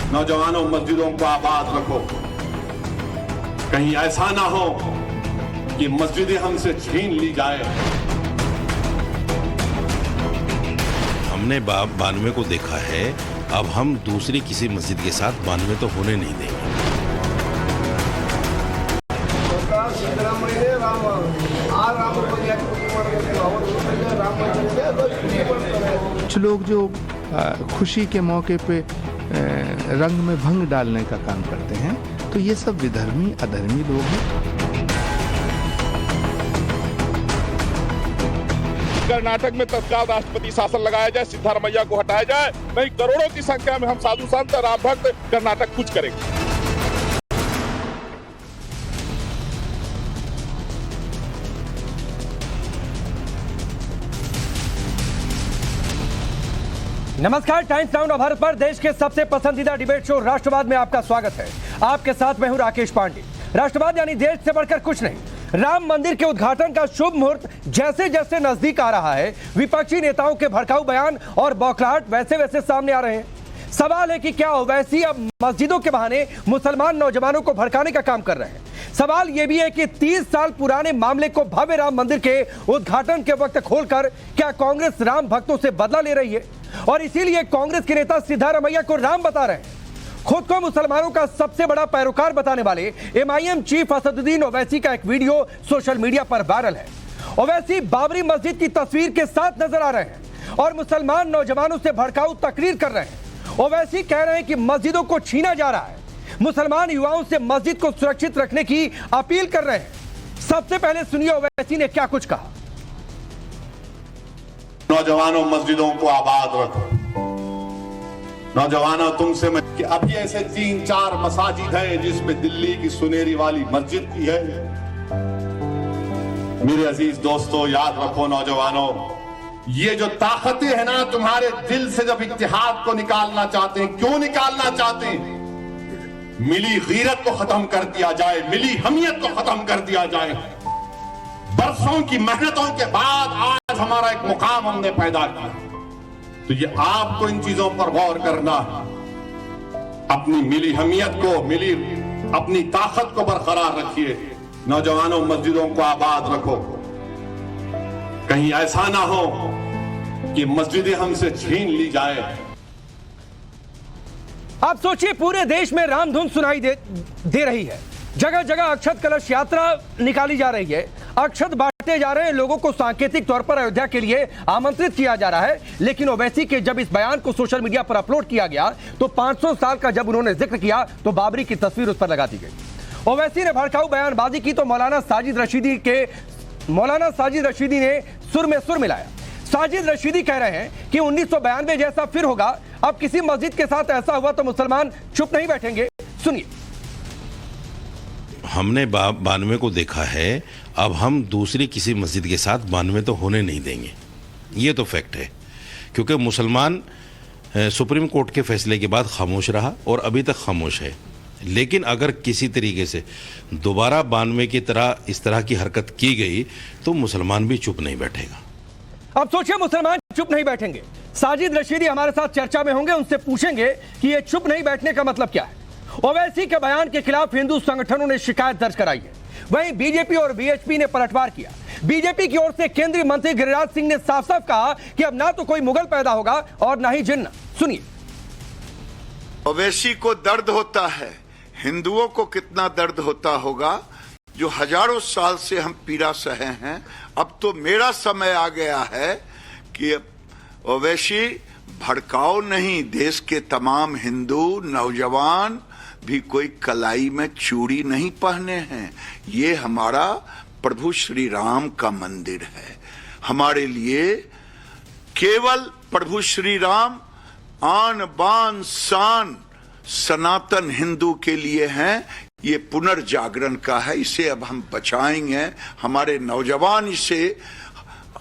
नौजवानों, मस्जिदों को आबाद रखो। कहीं ऐसा ना हो कि मस्जिदें हमसे छीन ली जाए। हमने 92 को देखा है, अब हम दूसरी किसी मस्जिद के साथ 92 तो होने नहीं देंगे। कुछ लोग जो खुशी के मौके पे रंग में भंग डालने का काम करते हैं, तो ये सब विधर्मी अधर्मी लोग हैं। कर्नाटक में तत्काल राष्ट्रपति शासन लगाया जाए, सिद्धारमैया को हटाया जाए, नहीं करोड़ों की संख्या में हम साधु संत राम भक्त कर्नाटक कुछ करेंगे। नमस्कार, टाइम्स नाउ भारत पर देश के सबसे पसंदीदा डिबेट शो राष्ट्रवाद में आपका स्वागत है। आपके साथ मैं हूं राकेश पांडे। राष्ट्रवाद यानी देश से बढ़कर कुछ नहीं। राम मंदिर के उद्घाटन का शुभ मुहूर्त जैसे जैसे नजदीक आ रहा है, विपक्षी नेताओं के भड़काऊ बयान और बौखलाहट वैसे वैसे सामने आ रहे हैं। सवाल है कि क्या ओवैसी अब मस्जिदों के बहाने मुसलमान नौजवानों को भड़काने का काम कर रहे हैं। सवाल यह भी है कि 30 साल पुराने मामले को भव्य राम मंदिर के उद्घाटन के वक्त खोलकर क्या कांग्रेस राम भक्तों से बदला ले रही है, और इसीलिए कांग्रेस के नेता सिद्धारमैया को राम बता रहे हैं। खुद को मुसलमानों का सबसे बड़ा पैरोकार बताने वाले MIM चीफ असदुद्दीन ओवैसी का एक वीडियो सोशल मीडिया पर वायरल है। ओवैसी बाबरी मस्जिद की तस्वीर के साथ नजर आ रहे हैं और मुसलमान नौजवानों से भड़काऊ तकरीर कर रहे हैं। ओवैसी कह रहे हैं कि मस्जिदों को छीना जा रहा है, मुसलमान युवाओं से मस्जिद को सुरक्षित रखने की अपील कर रहे हैं। सबसे पहले सुनिए ओवैसी ने क्या कुछ कहा। नौजवानों, मस्जिदों को आबाद रखो। नौजवानों, तुमसे मैं कि अभी ऐसे 3-4 मसाजिद हैं जिसमें दिल्ली की सुनेरी वाली मस्जिद भी है। मेरे अजीज दोस्तों, याद रखो नौजवानों, ये जो ताकतें हैं ना तुम्हारे दिल से, जब इत्तेहाद को निकालना चाहते हैं, क्यों निकालना चाहते हैं? मिली गीरत को खत्म कर दिया जाए, मिली हमियत को खत्म कर दिया जाए। बरसों की मेहनतों के बाद आज हमारा एक मुकाम हमने पैदा किया, तो ये आपको इन चीजों पर गौर करना है। अपनी मिली हमियत को, मिली अपनी ताकत को बरकरार रखिए। नौजवानों, मस्जिदों को आबाद रखो। कहीं ऐसा ना हो कि मस्जिदें हमसे छीन ली जाए। आप सोचिए, पूरे देश में रामधुन सुनाई दे रही है। जगह जगह अक्षत कलश यात्रा निकाली जा रही है, अक्षत बांटे जा रहे हैं, लोगों को सांकेतिक तौर पर अयोध्या के लिए आमंत्रित किया जा रहा है। लेकिन ओवैसी के जब इस बयान को सोशल मीडिया पर अपलोड किया गया, तो 500 साल का जब उन्होंने जिक्र किया तो बाबरी की तस्वीर उस पर लगा दी गई। ओवैसी ने भड़काऊ बयानबाजी की तो मौलाना साजिद रशीदी ने सुर में सुर मिलाया। साजिद रशीदी कह रहे हैं कि 1992 जैसा फिर होगा। अब किसी मस्जिद के साथ ऐसा हुआ तो मुसलमान चुप नहीं बैठेंगे। सुनिए। हमने 92 को देखा है, अब हम दूसरी किसी मस्जिद के साथ 92 तो होने नहीं देंगे। ये तो फैक्ट है, क्योंकि मुसलमान सुप्रीम कोर्ट के फैसले के बाद खामोश रहा और अभी तक खामोश है। लेकिन अगर किसी तरीके से दोबारा 92 की तरह इस तरह की हरकत की गई तो मुसलमान भी चुप नहीं बैठेगा। अब सोचिए, मुसलमान चुप नहीं बैठेंगे। साजिद रशीदी हमारे साथ चर्चा में होंगे, उनसे पूछेंगे कि ये चुप नहीं बैठने का मतलब क्या है। ओवैसी के बयान के खिलाफ हिंदू संगठनों ने शिकायत दर्ज कराई है। वहीं बीजेपी और VHP ने पलटवार किया। बीजेपी की ओर से केंद्रीय मंत्री गिरिराज सिंह ने साफ साफ कहा कि अब ना तो कोई मुगल पैदा होगा और ना ही जिन्न। सुनिए। ओवैसी को दर्द होता है, हिंदुओं को कितना दर्द होता होगा, जो हजारों साल से हम पीड़ा सहे हैं। अब तो मेरा समय आ गया है कि ओवैसी भड़काओ नहीं, देश के तमाम हिंदू नौजवान भी कोई कलाई में चूड़ी नहीं पहने हैं। ये हमारा प्रभु श्री राम का मंदिर है। हमारे लिए केवल प्रभु श्री राम आन बान शान सनातन हिंदू के लिए हैं। ये पुनर्जागरण का है, इसे अब हम बचाएंगे। हमारे नौजवान इसे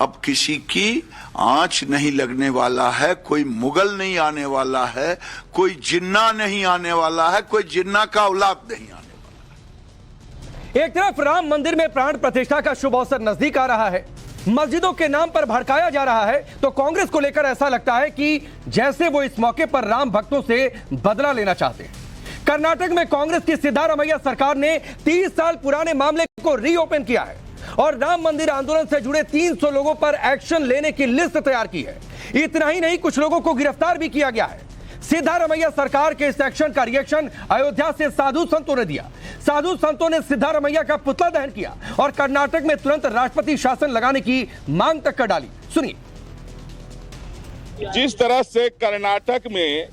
अब किसी की आंच नहीं लगने वाला है, कोई मुगल नहीं आने वाला है, कोई जिन्ना नहीं आने वाला है, कोई जिन्ना का औलाद नहीं आने वाला है। एक तरफ राम मंदिर में प्राण प्रतिष्ठा का शुभ अवसर नजदीक आ रहा है, मस्जिदों के नाम पर भड़काया जा रहा है, तो कांग्रेस को लेकर ऐसा लगता है कि जैसे वो इस मौके पर राम भक्तों से बदला लेना चाहते हैं। कर्नाटक में कांग्रेस की सिद्धारमैया सरकार ने 30 साल पुराने मामले को रीओपन किया है और राम मंदिर आंदोलन से जुड़े 300 लोगों पर एक्शन लेने की लिस्ट तैयार की है। इतना ही नहीं, कुछ लोगों को गिरफ्तार भी किया गया है। सिद्धारमैया सरकार के इस एक्शन का रिएक्शन अयोध्या से साधु संतों ने दिया। साधु संतों ने सिद्धारमैया का पुतला दहन किया और कर्नाटक में तुरंत राष्ट्रपति शासन लगाने की मांग तक कर डाली। सुनिए। जिस तरह से कर्नाटक में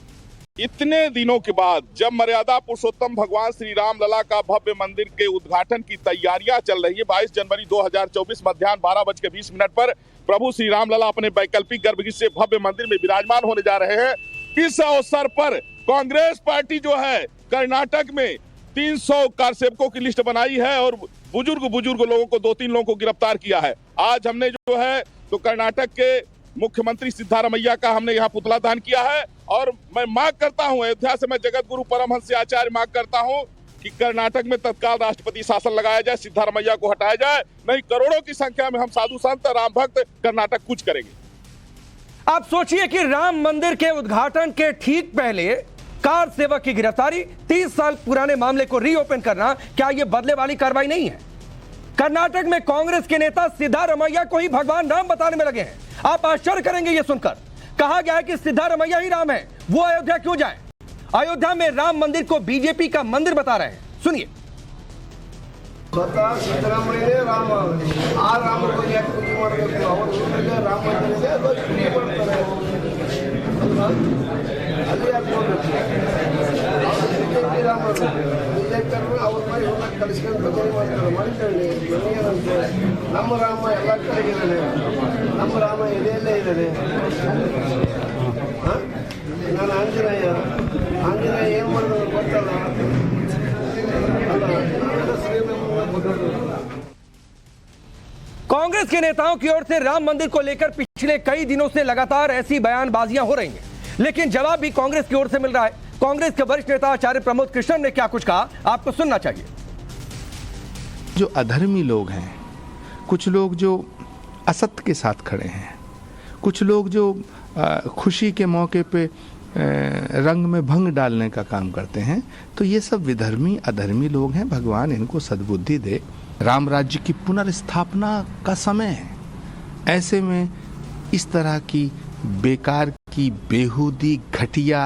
इतने दिनों के बाद जब मर्यादा पुरुषोत्तम भगवान श्री राम लला का भव्य मंदिर के उद्घाटन की तैयारियां चल रही है, 22 जनवरी 2024 मध्याह्न 12:20 पर प्रभु श्री राम लला अपने वैकल्पिक गर्भगृह से भव्य मंदिर में विराजमान होने जा रहे हैं। इस अवसर पर कांग्रेस पार्टी जो है कर्नाटक में 300 कारसेवकों की लिस्ट बनाई है और बुजुर्ग लोगों को 2-3 लोगों को गिरफ्तार किया है। आज हमने जो है तो कर्नाटक के मुख्यमंत्री सिद्धारमैया का हमने यहाँ पुतला दहन किया है और मैं मांग करता हूँ, अयोध्या से मैं जगत गुरु परमहंस आचार्य मांग करता हूँ कि कर्नाटक में तत्काल राष्ट्रपति शासन लगाया जाए, सिद्धारमैया को हटाया जाए, नहीं करोड़ों की संख्या में हम साधु संत राम भक्त कर्नाटक कुछ करेंगे। आप सोचिए कि राम मंदिर के उद्घाटन के ठीक पहले कार सेवक की गिरफ्तारी, 30 साल पुराने मामले को रीओपन करना, क्या यह बदले वाली कार्रवाई नहीं है? कर्नाटक में कांग्रेस के नेता सिद्धारमैया को ही भगवान राम बताने में लगे हैं। आप आश्चर्य करेंगे यह सुनकर। कहा गया है कि सिद्धारमैया ही राम है, वो अयोध्या क्यों जाए? अयोध्या में राम मंदिर को बीजेपी का मंदिर बता रहे हैं। सुनिए। स्वतः सिद्धरामಯ್ಯನೇ ರಾಮ, ಆ ರಾಮನಿಗೆ ಯಾಕೆ ಪೂಜೆ ಮಾಡಬೇಕು? ಅವರು ಊರಲ್ಲಿ ರಾಮ ಮಂದಿರ ಇದೆ, ಅದು ಪೂಜೆ ಮಾಡ್ತಾರೆ ಅಲ್ವಾ? ಅಲ್ಲಿ ಯಾಕೆ ಹೋಗ್ಬೇಕು? ಬಿಜೆಪಿ ರಾಮರು ಬಿಜೆಪಿಯವ್ರನ್ನ ಅವ್ರ ಮನೆ ಹೋಗಕ್ಕೆ ಕಳಿಸ್ಕೊಂಡು ಪೂಜೆ ಮಾಡ್ತಾರೆ, ಮಾಡ್ಕೊಳ್ಳಿ, ನನಗೇನಂತೆ ನಮ್ಮ ರಾಮ ಎಲ್ಲ ಕಡೆಗಿದ್ದಾನೆ, ನಮ್ಮ ರಾಮ ಇದೆಯಲ್ಲೇ ಇದ್ದಾನೆ. ನಾನು ಆಂಜನೇಯ ಏನು ಮಾಡೋದು ಗೊತ್ತಲ್ಲ. कांग्रेस के नेताओं की ओर से राम मंदिर को लेकर पिछले कई दिनों से लगातार ऐसी बयानबाजियां हो रही हैं, लेकिन जवाब भी कांग्रेस की ओर से मिल रहा है। कांग्रेस के वरिष्ठ नेता आचार्य प्रमोद कृष्णन ने क्या कुछ कहा, आपको सुनना चाहिए। जो अधर्मी लोग हैं, कुछ लोग जो असत्य के साथ खड़े हैं, कुछ लोग जो खुशी के मौके पे रंग में भंग डालने का काम करते हैं, तो ये सब विधर्मी अधर्मी लोग हैं। भगवान इनको सद्बुद्धि दे। राम राज्य की पुनर्स्थापना का समय है। ऐसे में इस तरह की बेकार की बेहूदी घटिया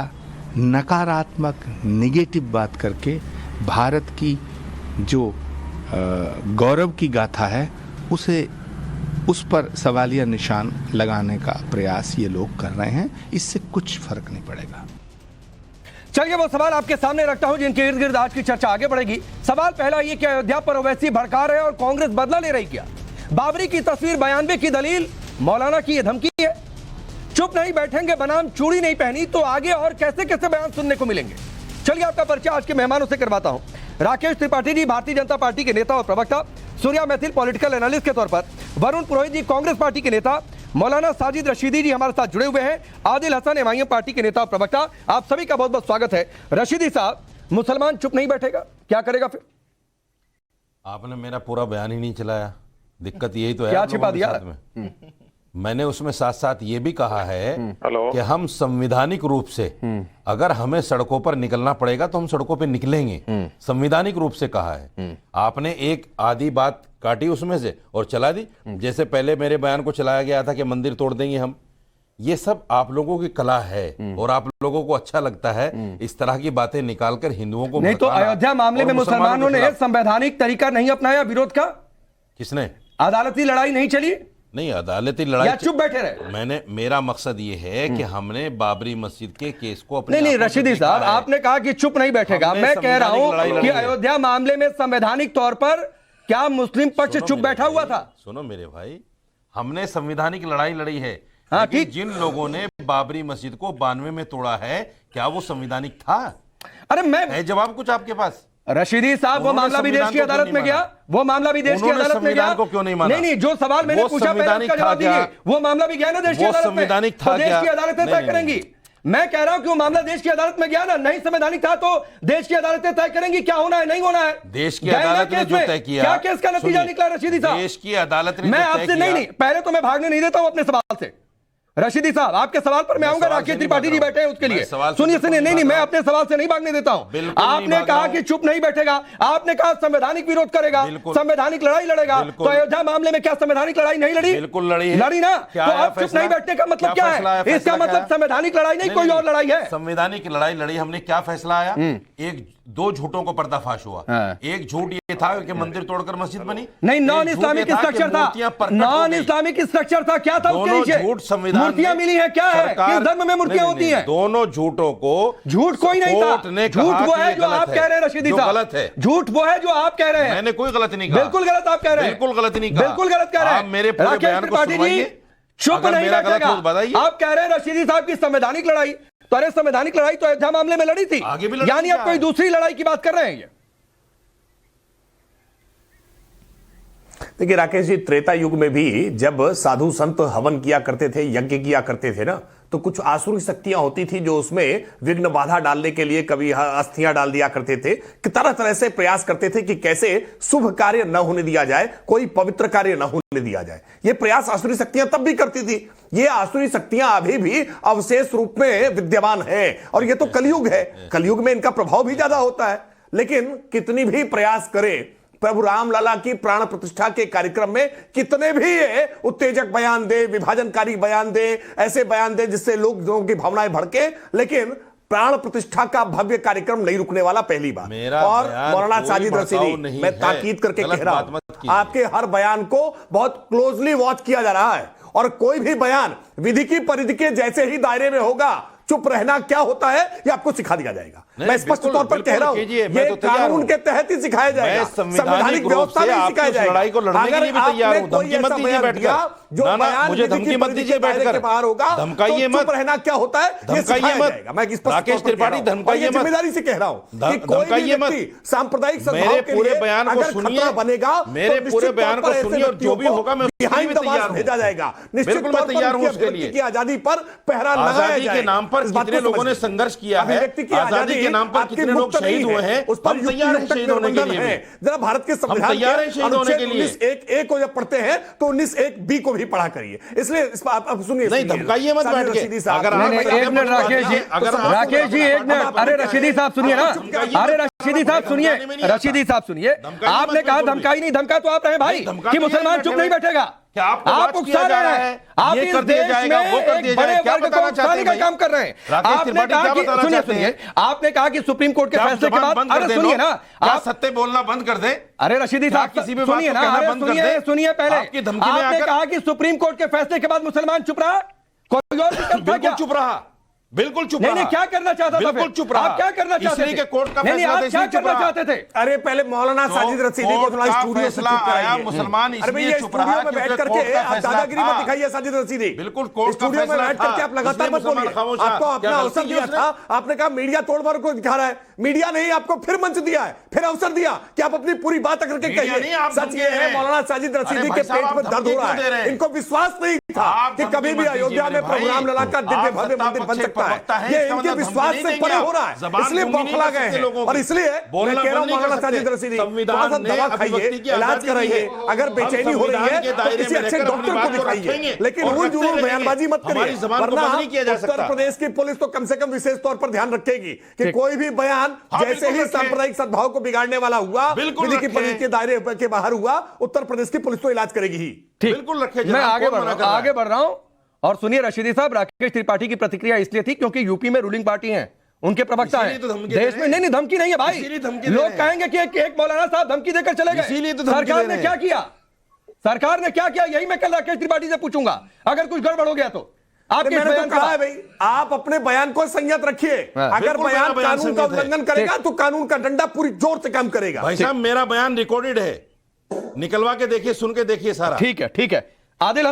नकारात्मक नेगेटिव बात करके भारत की जो गौरव की गाथा है उस पर सवालिया निशान लगाने का प्रयास ये लोग कर रहे हैं। इससे कुछ फर्क नहीं पड़ेगा। चलिए वो सवाल आपके सामने रखता हूं जिनके इर्द गिर्द आज की चर्चा आगे बढ़ेगी। सवाल पहला ये कि अयोध्या पर ओवैसी भड़का रहे और कांग्रेस बदला ले रही क्या? बाबरी की तस्वीर 92 की दलील, मौलाना की यह धमकी है। चुप नहीं बैठेंगे बनाम चूड़ी नहीं पहनी, तो आगे और कैसे कैसे बयान सुनने को मिलेंगे। चलिए आपका परिचय आज के मेहमानों से करवाता हूं। राकेश त्रिपाठी जी भारतीय जनता पार्टी के नेता और प्रवक्ता, सूर्या मैथिल पॉलिटिकल एनालिस्ट के तौर पर, वरुण पुरोहित जी कांग्रेस पार्टी के नेता, मौलाना साजिद रशीदी जी हमारे साथ जुड़े हुए हैं, आदिल हसन एमआईएम पार्टी के नेता और प्रवक्ता। आप सभी का बहुत बहुत स्वागत है। रशीदी साहब, मुसलमान चुप नहीं बैठेगा, क्या करेगा फिर? आपने मेरा पूरा बयान ही नहीं चलाया, दिक्कत यही तो है। क्या छिपा दिया? मैंने उसमें साथ साथ ये भी कहा है कि हम संवैधानिक रूप से अगर हमें सड़कों पर निकलना पड़ेगा तो हम सड़कों पर निकलेंगे, संवैधानिक रूप से कहा है। आपने एक आधी बात काटी उसमें से और चला दी, जैसे पहले मेरे बयान को चलाया गया था कि मंदिर तोड़ देंगे हम। ये सब आप लोगों की कला है और आप लोगों को अच्छा लगता है इस तरह की बातें निकालकर हिंदुओं को। नहीं तो अयोध्या मामले में मुसलमानों ने संवैधानिक तरीका नहीं अपनाया विरोध का? किसने? अदालती लड़ाई नहीं चली? नहीं, अदालती लड़ाई चुप बैठे रहे। मेरा मकसद ये है कि हमने बाबरी मस्जिद के केस को अपने नहीं रशीदी साहब, आपने कहा कि चुप नहीं बैठेगा। मैं कह रहा हूं कि अयोध्या मामले में संवैधानिक तौर पर क्या मुस्लिम पक्ष चुप बैठा हुआ था? सुनो मेरे भाई, हमने संवैधानिक लड़ाई लड़ी है। हाँ, ठीक। जिन लोगों ने बाबरी मस्जिद को 92 में तोड़ा है, क्या वो संवैधानिक था? अरे मैं जवाब कुछ आपके पास? रशीदी साहब, वो मामला भी देश की अदालत में गया, वो मामला भी देश की अदालत में गया। को क्यों नहीं माना? नहीं, जो सवाल मैंने पूछा पहले उसका जवाब दीजिए। वो मामला भी गया ना देश की अदालत में, संवैधानिक था? देश की अदालतें तय करेंगी। मैं कह रहा हूं कि वो मामला देश की अदालत में गया ना, नहीं संवैधानिक था तो देश की अदालतें तय करेंगी क्या होना है नहीं होना है। देश की अदालत ने जो तय किया, क्या केस का नतीजा निकला रशीदी साहब? देश की अदालत ने मैं आपसे नहीं, पहले तो मैं भागने नहीं देता हूं अपने सवाल से। रशीदी साहब आपके सवाल पर मैं आऊंगा, राकेश त्रिपाठी जी बैठे हैं उसके लिए। सुनिए नहीं, मैं अपने सवाल से नहीं भागने देता हूं। आपने कहा कि चुप नहीं बैठेगा, आपने कहा संवैधानिक विरोध करेगा, संवैधानिक लड़ाई लड़ेगा। तो अयोध्या मामले में क्या संवैधानिक लड़ाई नहीं लड़ी? बिल्कुल लड़ी ना। तो आप चुप नहीं बैठने का मतलब क्या है? इसका मतलब संवैधानिक लड़ाई नहीं कोई और लड़ाई है। संवैधानिक लड़ाई लड़ी हमने, क्या फैसला आया? एक दो झूठों को पर्दाफाश हुआ। एक झूठ ये था कि मंदिर तोड़कर मस्जिद बनी, नहीं नॉन इस्लामिक स्ट्रक्चर था, नॉन इस्लामिक स्ट्रक्चर था। क्या था उसके नीचे? झूठ संविधान मूर्तियां मिली है क्या है? किस धर्म में मूर्तियां होती हैं? दोनों झूठों को झूठ कोई नहीं था, झूठ वो है जो आप कह रहे हैं रशीदी साहब, गलत है। झूठ वो है जो आप कह रहे हैं, मैंने कोई गलत नहीं कहा। बिल्कुल गलत आप कह रहे हैं, बिल्कुल गलत नहीं कहा, बिल्कुल गलत कह रहे हैं। मेरे पूरे बयान को सुनवाइए, चुप नहीं बैठेगा। आप कह रहे हैं रशीदी साहब की संवैधानिक लड़ाई, तो अरे संवैधानिक लड़ाई तो अयोध्या मामले में लड़ी थी, आगे भी लड़ी, यानी आप कोई दूसरी लड़ाई की बात कर रहे हैं। ये देखिए राकेश जी, त्रेता युग में भी जब साधु संत हवन किया करते थे, यज्ञ किया करते थे ना, तो कुछ आसुरी शक्तियां होती थी जो उसमें विघ्न बाधा डालने के लिए कभी अस्थियां डाल दिया करते थे, कि तरह तरह से प्रयास करते थे कि कैसे शुभ कार्य न होने दिया जाए, कोई पवित्र कार्य न होने दिया जाए। ये प्रयास आसुरी शक्तियां तब भी करती थी, ये आसुरी शक्तियां अभी भी अवशेष रूप में विद्यमान है। और ये तो कलयुग है, कलयुग में इनका प्रभाव भी ज्यादा होता है। लेकिन कितनी भी प्रयास करें, प्रभु रामलला की प्राण प्रतिष्ठा के कार्यक्रम में कितने भी ये उत्तेजक बयान दे, विभाजनकारी बयान दे, ऐसे बयान दे जिससे लोगों की भावनाएं भड़के, लेकिन प्राण प्रतिष्ठा का भव्य कार्यक्रम नहीं रुकने वाला, पहली बात। और मौलाना साजिद रशीदी, मैं ताकीद करके कह रहा हूं, आपके हर बयान को बहुत क्लोजली वॉच किया जा रहा है, और कोई भी बयान विधि की परिधि के जैसे ही दायरे में होगा, चुप रहना क्या होता है ये आपको सिखा दिया जाएगा। मैं स्पष्ट तौर पर कह रहा हूं, ये कानून के तहत ही सिखाया जाएगा, संवैधानिक व्यवस्था में सिखाया जाएगा। लड़ाई को लड़ने के लिए भी तैयार हूं, धमकी मत दीजिए बैठकर, जो बयान मुझे धमकी मत दीजिए बैठकर, बाहर होगा, धमकाइए मत, चुप रहना क्या होता है धमकाइए मत। मैं राकेश त्रिपाठी धमकाइए मत, जिम्मेदारी से कह रहा हूं कि कोई भी व्यक्ति सांप्रदायिक सद्भाव के लिए बयान को सुनिए, बनेगा, मेरे पूरे बयान को सुनिए, और जो भी होगा मैं बिहाइंड द बार्स भेजा जाएगा। निश्चित तौर पर तैयार हूं उसके लिए। की आजादी पर पहरा लगाया जाएगा। के नाम पर कितने लोगों ने संघर्ष किया है, आजादी के नाम पर कितने लोग शहीद हुए हैं, उस पर तैयार हैं शहीद होने के लिए। जरा भारत के संविधान तैयार हैं शहीद होने के लिए। 19(1)(a) को जब पढ़ते हैं तो 19(1)(b) को भी पढ़ा करिए। इसलिए आप सुनिए, नहीं धमकाइए मत बैठ के। अगर एक मिनट राकेश जी, राकेश जी एक मिनट, अरे रशीदी साहब सुनिए ना, अरे रशीदी साहब सुनिए, रशीदी साहब सुनिए, आपने कहा धमकाई नहीं, धमका तो आप रहे भाई कि मुसलमान चुप नहीं बैठेगा। आप उकसा रहे हैं, आप इस देश में एक बड़े वर्ग को उकसाने का काम कर रहे हैं। आपने कहा कि सुनिए, आपने कहा कि सुप्रीम कोर्ट के फैसले के बाद, अरे सुनिए ना, आप सत्य बोलना बंद कर दे। अरे रशीदी साहब किसी भी सुनिए ना, सुनिए पहले, आपने कहा कि सुप्रीम कोर्ट के फैसले के बाद मुसलमान चुप रहा, कोई और बिल्कुल चुप रहा, बिल्कुल चुप रहा। नहीं क्या करना चाहता था? बिल्कुल चुप रहा। आप क्या करना चाहते थे? कोर्ट का फैसला आप क्या करना चाहते थे? अरे पहले मौलाना साजिद रशीदी को थोड़ा स्टूडियो से चुप कराइए। मुसलमान इसलिए चुप रहा में बैठ करके आप दादागिरी मत दिखाइए साजिद रशीदी। बिल्कुल कोर्ट का स्टूडियो में फैसला बैठ करके आप लगातार मत बोलिए। आपको अपना अवसर दिया था, आपने कहा मीडिया तोड़-मोड़ को दिखा रहा है, मीडिया ने आपको फिर मंच दिया है, फिर अवसर दिया कि आप अपनी पूरी बात करके कहिए। सच ये है मौलाना साजिद रशीदी के पेट में दर्द हो रहा है, इनको विश्वास नहीं था कि कभी भी अयोध्या में प्रभु रामलला का दिव्य भव्य मंदिर बन सकता है। ये इनके विश्वास से परे हो रहा है, इसलिए बौखला गए हैं। और इसलिए मैं कह रहा हूं मौलाना साजिद रशीदी, थोड़ा सा दवा खाइए, इलाज कराइए, अगर बेचैनी हो रही है तो किसी अच्छे डॉक्टर को दिखाइए, लेकिन वो जुनून बयानबाजी मत करिए, वरना उत्तर प्रदेश की पुलिस तो कम से कम विशेष तौर पर ध्यान रखेगी कि कोई भी बयान जैसे ही सांप्रदायिक सद्भाव को बिगाड़ने वाला हुआ, विधि की परिधि के दायरे के बाहर हुआ, उत्तर प्रदेश की पुलिस तो इलाज करेगी ही। बिल्कुल रखे, मैं आगे बढ़ रहा हूं। और सुनिए रशीदी साहब, राकेश त्रिपाठी की प्रतिक्रिया इसलिए थी क्योंकि यूपी में रूलिंग पार्टी है, उनके प्रवक्ता हैं देश में। नहीं धमकी नहीं है भाई, लोग कहेंगे कि एक मौलाना साहब धमकी देकर चले गए। सरकार ने क्या किया? सरकार ने क्या किया? यही मैं कल राकेश त्रिपाठी से पूछूंगा अगर कुछ गड़बड़ हो गया तो। आपके मैंने तो कहा है भाई, आप अपने बयान को संयत रखिए। अगर बयान कानून का उल्लंघन करेगा तो कानून का डंडा पूरी जोर से काम करेगा। भाई साहब मेरा बयान रिकॉर्डेड है, निकलवा के देखिए, सुन के देखिए सारा। ठीक है। आदिल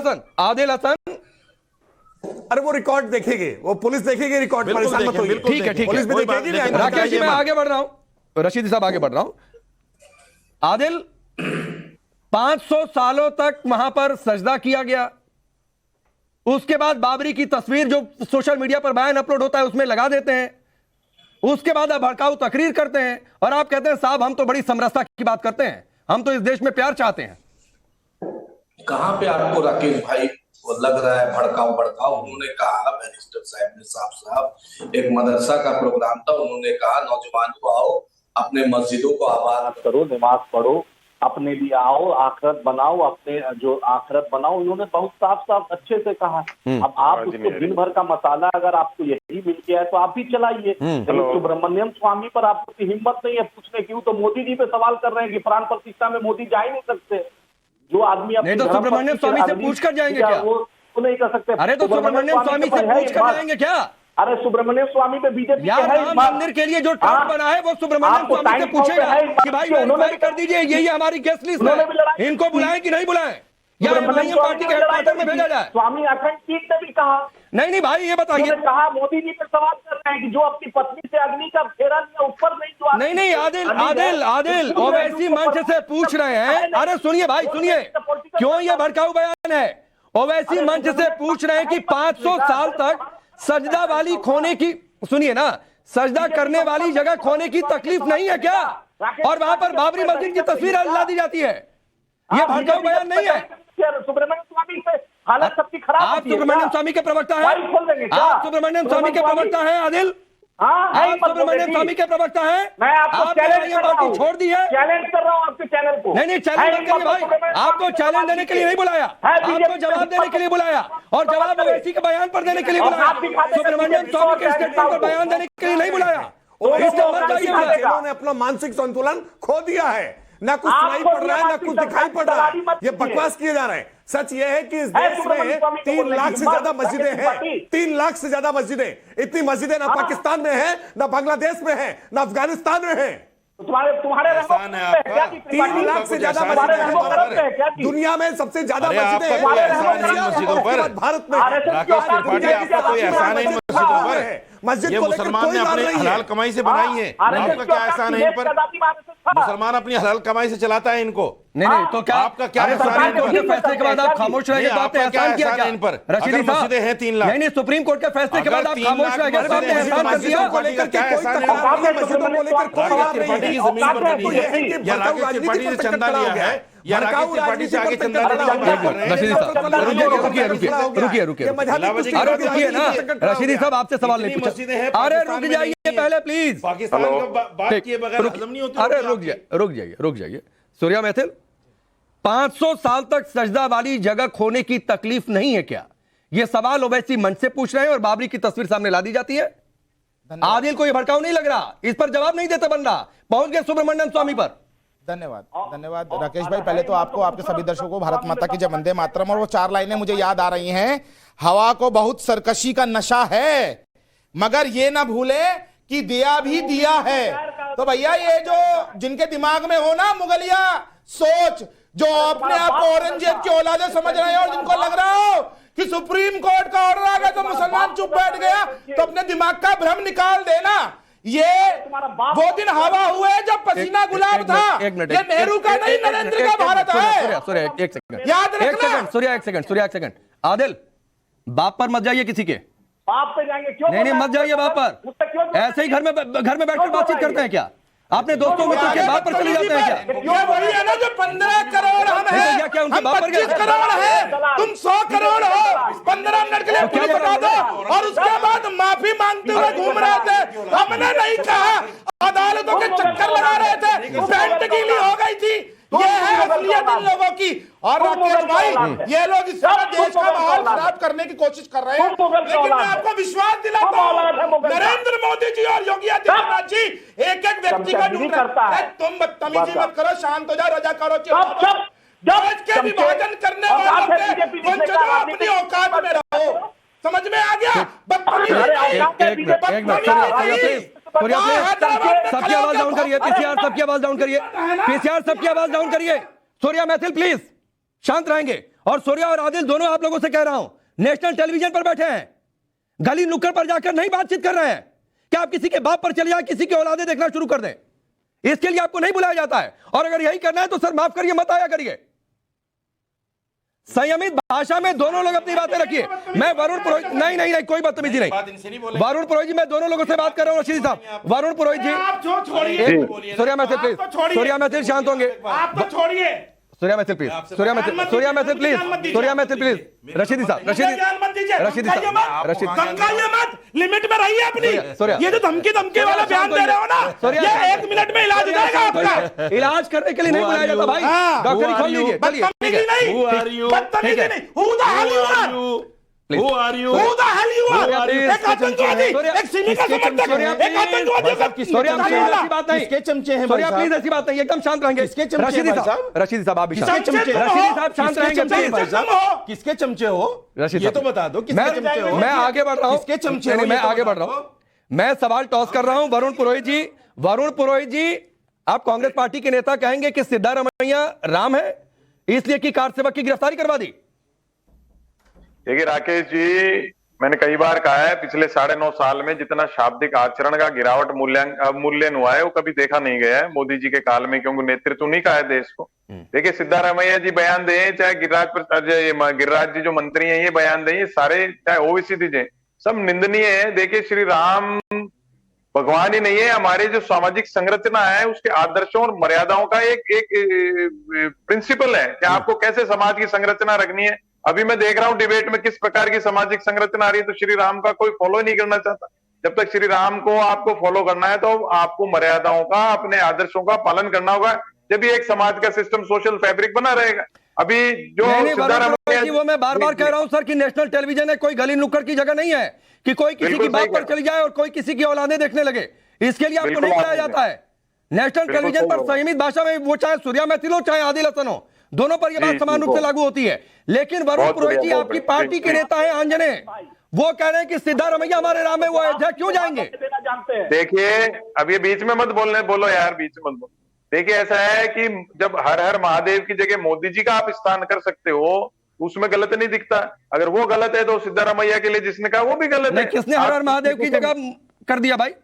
हसन, अरे वो रिकॉर्ड देखेंगे, वो पुलिस देखेगी रिकॉर्ड, परेशान मत होइए। ठीक है, पुलिस भी देखेगी। राकेश जी मैं आगे बढ़ रहा हूं, रशीदी साहब आगे बढ़ रहा हूं। आदिल, 500 सालों तक वहां पर सजदा किया गया, उसके बाद बाबरी की तस्वीर जो सोशल मीडिया पर बयान अपलोड होता है उसमें लगा देते हैं, उसके बाद आप भड़काऊ तकरीर करते हैं और आप कहते हैं साहब हम तो बड़ी समरसता की बात करते हैं, हम तो इस देश में प्यार चाहते हैं। कहां पे आपको राकेश भाई को लग रहा है भड़काऊ? उन्होंने कहा, बैरिस्टर साहब ने साफ एक मदरसा का प्रोग्राम था, उन्होंने कहा नौजवान को आओ अपने मस्जिदों को आबाद करो, नमाज पढ़ो, अपने लिए आओ, आखिरत बनाओ, अपने जो आखिरत बनाओ। उन्होंने बहुत साफ साफ अच्छे से कहा। अब आप उसको दिन भर का मसाला अगर आपको यही मिल गया है तो आप भी चलाइए। सुब्रमण्यम स्वामी पर आपकी हिम्मत नहीं है पूछने की, तो मोदी जी पे सवाल कर रहे हैं कि प्राण प्रतिष्ठा में मोदी जा ही नहीं सकते। जो आदमी नहीं तो सुब्रमण्यम स्वामी से पूछ कर जाएंगे क्या? वो नहीं कर सकते। अरे तो सुब्रमण्यम स्वामी से पूछ कर जाएंगे क्या? अरे सुब्रमण्यम स्वामी पे बीजेपी राम मंदिर के लिए जो ट्रस्ट बना है वो सुब्रमण्यम स्वामी से पूछेगा कि भाई वेरीफाई कर दीजिए, यही हमारी गेस्ट लिस्ट है, इनको बुलाएं कि नहीं बुलाएं, या पार्टी के हेडक्वार्टर में भेजा जाए। स्वामी अखंड पीठ ने भी कहा। नहीं भाई ये बताइए, कहा मोदी जी पे सवाल कर रहे हैं कि जो अपनी पत्नी से अग्नि का फेरा लिया ऊपर नहीं जो नहीं आदिल ओवैसी मंच से पूछ रहे हैं। अरे सुनिए भाई सुनिए, क्यों ये भड़काऊ बयान है? ओवैसी मंच से पूछ रहे हैं कि 500 साल तक सजदा वाली खोने की, सुनिए ना, सजदा करने वाली जगह खोने की तकलीफ नहीं है क्या? और वहां पर बाबरी मस्जिद की तस्वीर ला दी जाती है, ये भड़काऊ बयान नहीं है। सुब्रमण्यम स्वामी से हालत सबकी खराब। आप सुब्रमण्यम स्वामी के प्रवक्ता हैं? आप सुब्रमण्यम स्वामी के प्रवक्ता हैं आदिल? आप सुब्रमण्यम स्वामी के प्रवक्ता हैं? मैं आपको चैलेंज कर रहा हूं, छोड़ दी है, चैलेंज कर रहा हूं आपके चैनल को। नहीं चैलेंज मत करिए भाई, आपको चैलेंज देने के लिए नहीं बुलाया, आपको जवाब देने के लिए बुलाया और जवाब ओवैसी के बयान पर देने के लिए बुलाया, सुब्रमण्यम स्वामी के स्टेटमेंट पर बयान देने के लिए नहीं बुलाया। उन्होंने अपना मानसिक संतुलन खो दिया है, ना कुछ सुनाई पड़ रहा है, ना कुछ दिखाई पड़ रहा है, ये बकवास किए जा रहे हैं। सच ये है कि इस देश में 3 लाख से ज्यादा मस्जिदें हैं, 3 लाख से ज्यादा मस्जिदें। इतनी मस्जिदें ना पाकिस्तान में है, ना बांग्लादेश में है, ना अफगानिस्तान में है। तुम्हारे 3 लाख से ज्यादा मस्जिदें हैं दुनिया में, सबसे ज्यादा मस्जिदें हैं भारत में। मस्जिद ये मुसलमान ने अपने हलाल कमाई से बनाई है, आपका क्या एहसान है इन पर? मुसलमान अपनी हलाल कमाई से चलाता है इनको। नहीं तो क्या आपका क्या एहसान है इन पर? फैसले के बाद आप खामोश रहेंगे तो आपने एहसान किया क्या इन पर? रशीदी साहब मस्जिदें हैं 3 लाख। नहीं सुप्रीम कोर्ट के फैसले के बाद आप खामोश रहेंगे तो आपने एहसान कर दिया। लेकर क्या एहसान है? या राकेश त्रिपाठी से चंदा लिया है, या राकेश त्रिपाठी से आगे चंदा रुकिए ना रशीदी साहब, आपसे सवाल नहीं पूछा। अरे रुक जाइए पहले प्लीज, पाकिस्तान का बात किए बगैर हजम नहीं होता। अरे रुक जाइए सूर्या मैथिल, 500 साल तक सजदा वाली जगह खोने की तकलीफ नहीं है क्या? ये सवाल ओवैसी मंच से पूछ रहे हैं और बाबरी की तस्वीर सामने ला दी जाती है। आदिल को ये भड़काऊ नहीं लग रहा, इस पर जवाब नहीं देता बंदा, पहुंच गए सुब्रमण्यम स्वामी पर। धन्यवाद राकेश भाई। पहले तो आपको, आपके सभी दर्शकों को भारत माता की जय, वंदे मातरम। और वो 4 लाइनें मुझे याद आ रही हैं, हवा को बहुत सरकशी का नशा है मगर ये ना भूले कि दिया भी दिया है। तो भैया ये जो जिनके दिमाग में हो ना मुगलिया सोच, जो अपने आप को औरंगजेब की औलादे समझ रहे हैं और जिनको लग रहा हो कि सुप्रीम कोर्ट का ऑर्डर आ गया तो मुसलमान चुप बैठ गया, तो अपने दिमाग का भ्रम निकाल देना। ये वो दिन हवा हुए जब पसीना गुलाब था, ये नेहरू का नहीं नरेंद्र का भारत है। सूर्या एक सेकंड, याद रखना। सूर्या एक सेकंड। आदिल, बाप पर मत जाइए किसी के, बाप पे जाएंगे क्यों? नहीं मत जाइए बाप पर। ऐसे ही घर में बैठकर बातचीत करते हैं क्या? अपने दोस्तों मित्रों के बाप पर चले जाते हैं क्या? ये वही है ना जो 15 करोड़ हम हैं, क्या उनके हम बाप पर 25 करोड़ है, तुम 100 करोड़ हो। 15 मिनट के लिए पुलिस बता दो और उसके बाद माफी मांगते हुए घूम रहे थे। हमने नहीं कहा, अदालतों के चक्कर लगा रहे थे, पैंट गीली हो गई थी। ये है असलियत इन लोगों की। और राकेश भाई, ये लोग इस सारे देश का माहौल खराब करने की कोशिश कर रहे हैं, लेकिन मैं आपको विश्वास दिलाता हूं, नरेंद्र मोदी जी और योगी आदित्यनाथ जी एक व्यक्ति का ढूंढ रहे हैं। तुम बदतमीजी मत करो, शांत हो जाओ, रजा करो, देश के विभाजन करने वालों के अपनी औकात में रहो। समझ में आ गया? सबकी आवाज डाउन करिए, पीसीआर सबकी आवाज डाउन करिए, पीसीआर सबकी आवाज डाउन करिए। सूर्या मैथिल प्लीज शांत रहेंगे। और सूर्या और आदिल दोनों आप लोगों से कह रहा हूं, नेशनल टेलीविजन पर बैठे हैं, गली नुक्कड़ पर जाकर नहीं बातचीत कर रहे हैं कि आप किसी के बाप पर चले जाए, किसी के औलादे देखना शुरू कर दें। इसके लिए आपको नहीं बुलाया जाता है, और अगर यही करना है तो सर माफ करिए, मत आया करिए। संयमित भाषा में दोनों लोग अपनी बातें रखिए। मैं वरुण पुरोहित, नहीं नहीं नहीं, कोई बदतमीजी नहीं। वरुण पुरोहित जी, मैं दोनों लोगों से बात कर रहा हूँ। रशीद साहब, वरुण पुरोहित जी, सूर्या मैथिल प्लीज, सूर्या मैथिल शांत होंगे। आप तो छोड़िए, Surya Maithil please, Surya Maithil please, Surya Maithil please, Rashidi साहब, रशीदी साहब, रशीद मत, लिमिट में रहिए अपनी। ये जो धमकी वाला बयान दे रहे हो ना, ये 1 मिनट में इलाज हो जाएगा आपका। इलाज करने के लिए नहीं बुलाया जाता भाई, डॉक्टरी खोल लीजिए। बदतमीजी नहीं, बदतमीजी नहीं। Who the hell you are? Who are you? Who the hell you are? एक आतंकवादी, एक सिमी का समर्थक, एक आतंकवादी। सूर्या प्लीज ऐसी बात नहीं, किसके चमचे हैं? सूर्या प्लीज ऐसी बात नहीं, एकदम शांत रहेंगे। रशीदी साहब, रशीदी साहब आप भी शांत, रशीदी साहब शांत रहेंगे प्लीज। किसके चमचे हो? रशीद ये तो बता दो किसके चमचे हो? मैं आगे बढ़ रहा हूँ, किसके चमचे हो? मैं आगे बढ़ रहा हूँ, मैं सवाल टॉस कर रहा हूँ। वरुण पुरोहित जी, वरुण पुरोहित जी, आप कांग्रेस पार्टी के नेता कहेंगे कि सिद्धारमैया राम है, इसलिए कि कार सेवक की गिरफ्तारी करवा दी। देखिए राकेश जी, मैंने कई बार कहा है, पिछले 9.5 साल में जितना शाब्दिक आचरण का गिरावट मूल्यन हुआ है वो कभी देखा नहीं गया है मोदी जी के काल में, क्योंकि नेतृत्व उन्हीं का है देश को। देखिए सिद्धारमैया जी बयान दें, चाहे गिरिराज जी जो मंत्री हैं ये बयान दें, ये सारे चाहे ओवैसी दीजिए, सब निंदनीय है। देखिए श्री राम भगवान ही नहीं है, हमारे जो सामाजिक संरचना है उसके आदर्शों और मर्यादाओं का एक प्रिंसिपल है कि आपको कैसे समाज की संरचना रखनी है। अभी मैं देख रहा हूं डिबेट में किस प्रकार की सामाजिक संरचना आ रही है, तो श्री राम का कोई फॉलो नहीं करना चाहता। जब तक श्री राम को आपको फॉलो करना है तो आपको मर्यादाओं का, अपने आदर्शों का पालन करना होगा, जब भी एक समाज का सिस्टम, सोशल फैब्रिक बना रहेगा। अभी जो वो मैं बार बार कह रहा हूं सर कि नेशनल टेलीविजन है, कोई गली नुक्कड़ की जगह नहीं है कि कोई किसी की बात पर चली जाए और कोई किसी की औलादे देखने लगे। इसके लिए आपको नहीं बुलाया जाता है। नेशनल टेलीविजन पर संयमित भाषा में, वो चाहे सूर्या मैथिल हो चाहे आदिल हसन हो, दोनों पर यह बात समान रूप से लागू होती है। लेकिन वरुण पुरोहित जी आपकी पार्टी के नेता है आंजने, वो कह रहे हैं कि सिद्धारमैया हमारे राम है, वो अयोध्या क्यों जाएंगे? देखिए अब ये बीच में मत बोलो यार, बीच में मत बोलो। देखिए ऐसा है कि जब हर हर महादेव की जगह मोदी जी का आप स्थान कर सकते हो, उसमें गलत नहीं दिखता। अगर वो गलत है तो सिद्धारमैया के लिए जिसने कहा वो भी गलत है। किसने हर हर महादेव की जगह कर दिया भाई?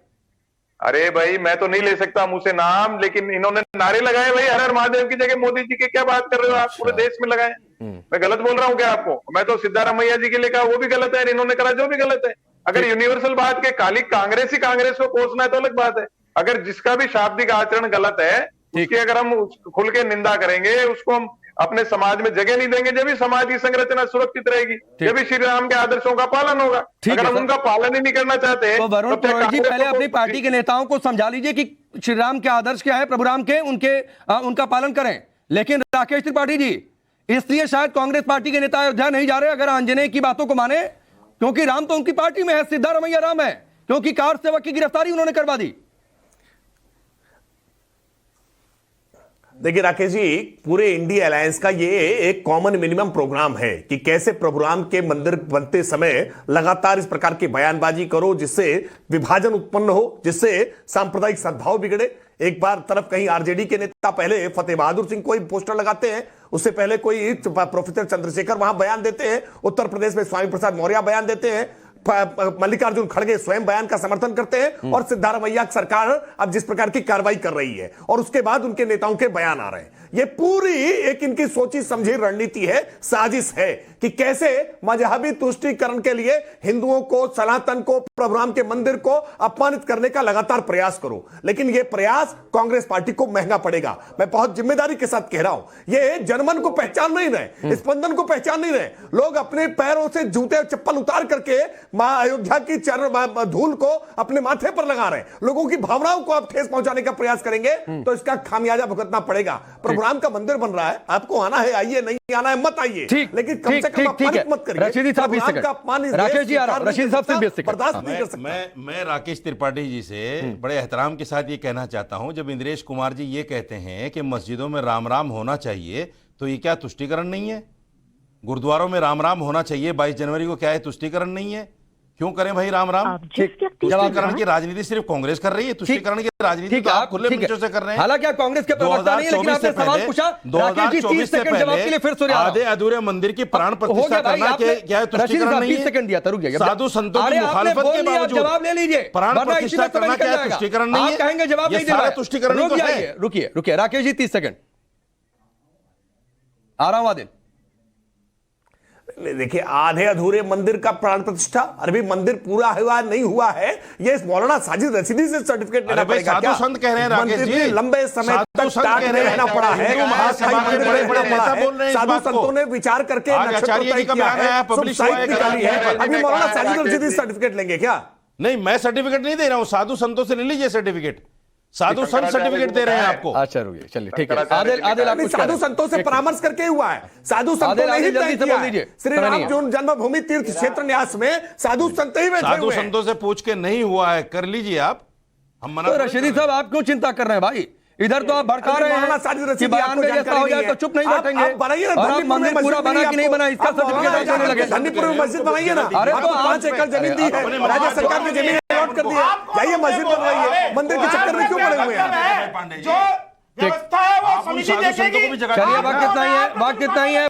अरे भाई मैं तो नहीं ले सकता मुंह से नाम, लेकिन इन्होंने नारे लगाए भाई हर हर महादेव की जगह मोदी जी के। क्या बात कर रहे हो आप? पूरे देश में लगाए। मैं गलत बोल रहा हूँ क्या आपको? मैं तो सिद्धारमैया जी के लिए कहा वो भी गलत है, इन्होंने करा जो भी गलत है। अगर यूनिवर्सल बात के खाली कांग्रेस ही कांग्रेस को कोसना है तो अलग बात है। अगर जिसका भी शाब्दिक आचरण गलत है उसकी अगर हम खुल के निंदा करेंगे, उसको हम अपने समाज में जगह नहीं देंगे, जब भी समाज की संरचना सुरक्षित रहेगी, जब भी श्री राम के आदर्शों का पालन होगा। अगर हम उनका पालन ही नहीं करना चाहते तो वरुण पुरोहित जी पहले अपनी पार्टी के नेताओं को समझा लीजिए कि श्री राम के आदर्श क्या है, प्रभु राम के, उनका पालन करें। लेकिन राकेश त्रिपाठी जी, इसलिए शायद कांग्रेस पार्टी के नेता अयोध्या नहीं जा रहे अगर आंजनेय की बातों को माने, क्योंकि राम तो उनकी पार्टी में है, सिद्धारमैया राम है, क्योंकि कार सेवक की गिरफ्तारी उन्होंने करवा दी। देखिए राकेश जी, पूरे इंडिया अलायंस का ये एक कॉमन मिनिमम प्रोग्राम है कि कैसे प्रभु राम के मंदिर बनते समय लगातार इस प्रकार की बयानबाजी करो जिससे विभाजन उत्पन्न हो, जिससे सांप्रदायिक सद्भाव बिगड़े। एक बार तरफ कहीं आरजेडी के नेता पहले फतेह बहादुर सिंह कोई पोस्टर लगाते हैं, उससे पहले कोई प्रोफेसर चंद्रशेखर वहां बयान देते हैं, उत्तर प्रदेश में स्वामी प्रसाद मौर्य बयान देते हैं, मल्लिकार्जुन खड़गे स्वयं बयान का समर्थन करते हैं, और सिद्धारमैया सरकार अब जिस प्रकार की कार्रवाई कर रही है और उसके बाद उनके नेताओं के बयान आ रहे हैं, ये पूरी एक इनकी सोची समझी रणनीति है, साजिश है कि कैसे मजहबी तुष्टीकरण के लिए हिंदुओं को, सनातन को, प्रभु राम के मंदिर को अपमानित करने का लगातार प्रयास करो। लेकिन यह प्रयास कांग्रेस पार्टी को महंगा पड़ेगा। मैं बहुत जिम्मेदारी के साथ कह रहा हूं, ये जनमन को पहचान नहीं रहे, स्पंदन को पहचान नहीं रहे। लोग अपने पैरों से जूते चप्पल उतार करके मां अयोध्या की चरण धूल को अपने माथे पर लगा रहे हैं। लोगों की भावनाओं को आप ठेस पहुंचाने का प्रयास करेंगे तो इसका खामियाजा भुगतना पड़ेगा। प्रभु राम का मंदिर बन रहा है, आपको आना है आइए, नहीं आना है मत आइए, लेकिन कम से कम अपमानित मत करिए। रशीदी साहब 20 सेकंड, राकेश जी आ रहा हूं, रशीदी साहब से 20 सेकंड बर्दाश्त नहीं कर सकता। मैं राकेश त्रिपाठी जी से बड़े एहतराम के साथ ये कहना चाहता हूं, जब इंद्रेश कुमार जी ये कहते हैं कि मस्जिदों में राम राम होना चाहिए, तो ये क्या तुष्टीकरण नहीं है? गुरुद्वारों में राम राम होना चाहिए 22 जनवरी को, क्या है तुष्टीकरण नहीं है? क्यों करें भाई राम राम? तुष्टीकरण की राजनीति सिर्फ कांग्रेस कर रही है, तुष्टीकरण की राजनीति तो आप खुले मंचों से कर रहे हैं। हालांकि आप कांग्रेस के प्रवक्ता नहीं है, लेकिन आपने सवाल पूछा, राकेश जी 30 सेकंड जवाब के लिए फिर सूर्य आधे अधूरे मंदिर की प्राण प्रतिष्ठा करना क्या है तुष्टीकरण नहीं है? 20 सेकंड दिया था, रुक जाइए। साधु संतों की मुखालफत के बावजूद जवाब ले लीजिए, प्राण प्रतिष्ठा करना क्या है तुष्टीकरण नहीं है? आप कहेंगे जवाब नहीं दे रहा है, तुष्टीकरण तो है। रुकिए रुकिए, राकेश जी 30 सेकंड आ रहा हूं। आदिल देखिए, आधे अधूरे मंदिर का प्राण प्रतिष्ठा, अरे भाई मंदिर पूरा हुआ नहीं हुआ है, ये मौलाना साजिद रशीदी से सर्टिफिकेट लेना पड़ेगा क्या? साधु संत कह रहे हैं राकेश मंदिर जी, लंबे समय तक टाट में रहना पड़ा है, साधु संतों ने विचार करके नक्षत्र तय किया है, साइट निकाली है, अभी मौलाना साजिद रशीदी सर्टिफिकेट लेंगे क्या? नहीं, मैं सर्टिफिकेट नहीं दे रहा हूं, साधु संतों से ले लीजिए सर्टिफिकेट, साधु संत सर्टिफिकेट दे रहे हैं आपको। अच्छा रुकिए, चलिए ठीक है। आदिल आप साधु संतों से परामर्श करके हुआ है, साधु संतों ने ही तय किया है। श्री राम जन्मभूमि तीर्थ क्षेत्र न्यास में साधु संत ही बैठे हुए हैं। साधु संतों से पूछ के नहीं हुआ है, कर लीजिए आप, हम मना। तो रशीदी साहब आप क्यों चिंता कर रहे हैं भाई? इधर तो आप भड़का रहे हैं कि बयान में जैसा हो जाए तो चुप नहीं बैठेंगे, और आप मंदिर पूरा बना कि नहीं बना इसका सर्टिफिकेट देने लगे। धन्यपुर में मस्जिद बनाइए ना, अरे तो 5 एकड़ जमीन दी है, राज्य सरकार ने जमीन अलॉट कर दी है, जाइए मस्जिद बनवाइए, मंदिर के चक्कर में क्यों पड़े हुए हैं? जो व्यवस्था है वो समिति देखेगी। चलिए, वक्त कितना ही है,